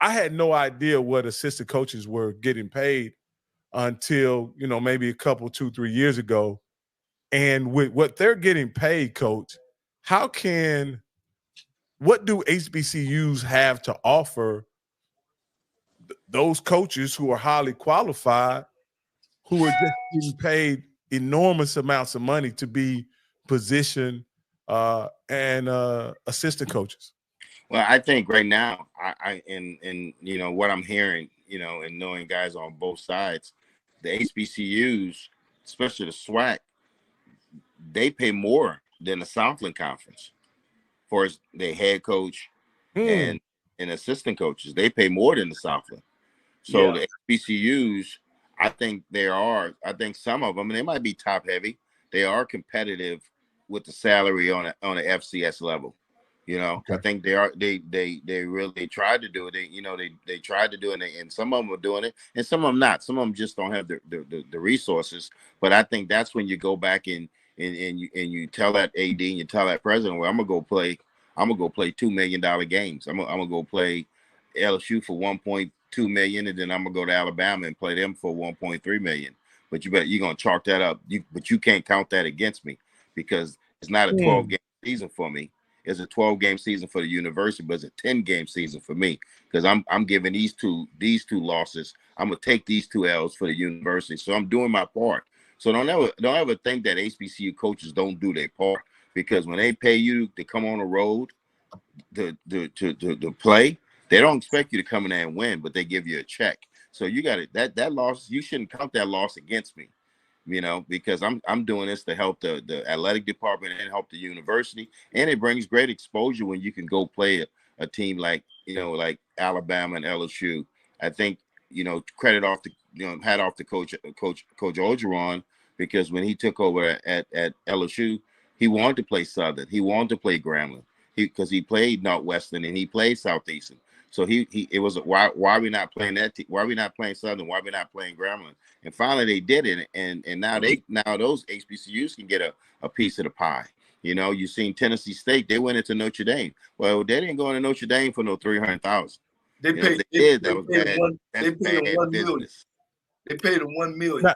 I had no idea what assistant coaches were getting paid until, maybe a couple, 2-3 years ago. And with what they're getting paid, coach, what do HBCUs have to offer those coaches who are highly qualified, who are just getting paid enormous amounts of money to be position and assistant coaches? Well, I think right now, and what I'm hearing, and knowing guys on both sides, the HBCUs, especially the SWAC, they pay more than the Southland Conference for their head coach and assistant coaches. They pay more than the Southland. So the HBCUs, I think some of them, and they might be top heavy, they are competitive with the salary on a FCS level. Okay. I think they really tried to do it. They tried to do it, and some of them are doing it, and some of them not. Some of them just don't have the resources. But I think that's when you go back and you tell that AD and you tell that president, well, I'm gonna go play $2 million games. I'm gonna go play LSU for 1.2 million, and then I'm gonna go to Alabama and play them for 1.3 million. But you're gonna chalk that up. But you can't count that against me, because it's not a 12-game season for me. It's a 12-game season for the university, but it's a 10-game season for me, because I'm giving these two losses. I'm gonna take these 2 L's for the university. So I'm doing my part. So don't ever think that HBCU coaches don't do their part, because when they pay you to come on the road to play, they don't expect you to come in there and win, but they give you a check. So you got it. That loss, you shouldn't count that loss against me. Because I'm doing this to help the athletic department and help the university, and it brings great exposure when you can go play a team like Alabama and LSU. I think credit off the hat off to Coach Orgeron, because when he took over at LSU, he wanted to play Southern, he wanted to play Grambling, because he played Northwestern and he played Southeastern. So it was why are we not playing that? Why are we not playing Southern? Why are we not playing Grambling? And finally they did it, and now those HBCUs can get a piece of the pie. You've seen Tennessee State; they went into Notre Dame. Well, they didn't go into Notre Dame for no 300,000. They paid. They paid them $1 million. They paid them $1 million.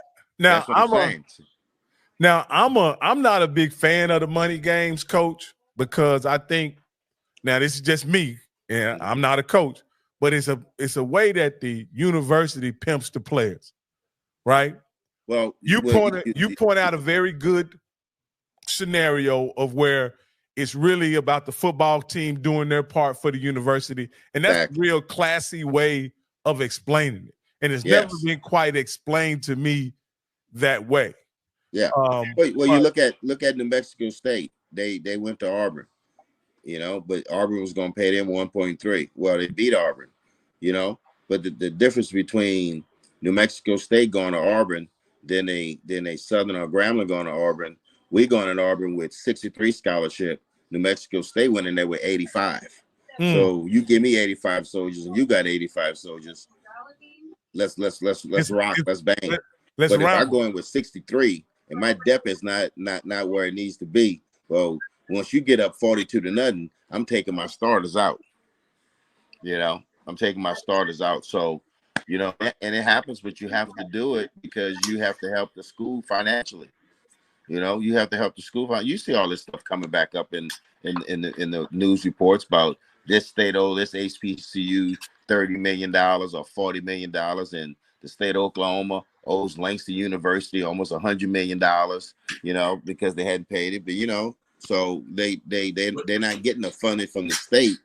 Now I'm not a big fan of the money games, coach, because I think, now this is just me, and I'm not a coach, but it's a way that the university pimps the players, right? Well, you point out a very good scenario of where it's really about the football team doing their part for the university, and that's a real classy way of explaining it. And it's never been quite explained to me that way. Yeah. You look at New Mexico State. They went to Auburn, but Auburn was going to pay them 1.3. Well, they beat Auburn, but the difference between New Mexico State going to Auburn, then they Southern or Grambling going to Auburn. We going to Auburn with 63 scholarship. New Mexico State went in there with 85. So you give me 85 soldiers and you got 85 soldiers. Let's rock. Let's bang. But if I go in with 63 and my depth is not where it needs to be, well, once you get up 42-0, I'm taking my starters out. I'm taking my starters out. So, and it happens, but you have to do it because you have to help the school financially. You have to help the school. You see all this stuff coming back up in the news reports about this state, this HBCU $30 million or $40 million, and the state of Oklahoma owes Langston University almost $100 million, because they hadn't paid it. But so they're not getting the funding from the state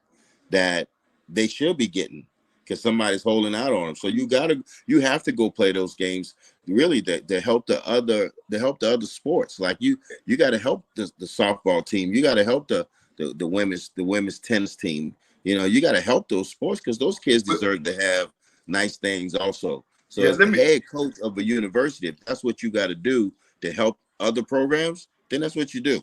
that they should be getting, because somebody's holding out on them. So you have to go play those games, really, to help the other sports. Like you got to help the softball team. You got to help the women's tennis team. You got to help those sports, because those kids deserve to have nice things also. So as the head coach of a university, if that's what you got to do to help other programs, then that's what you do.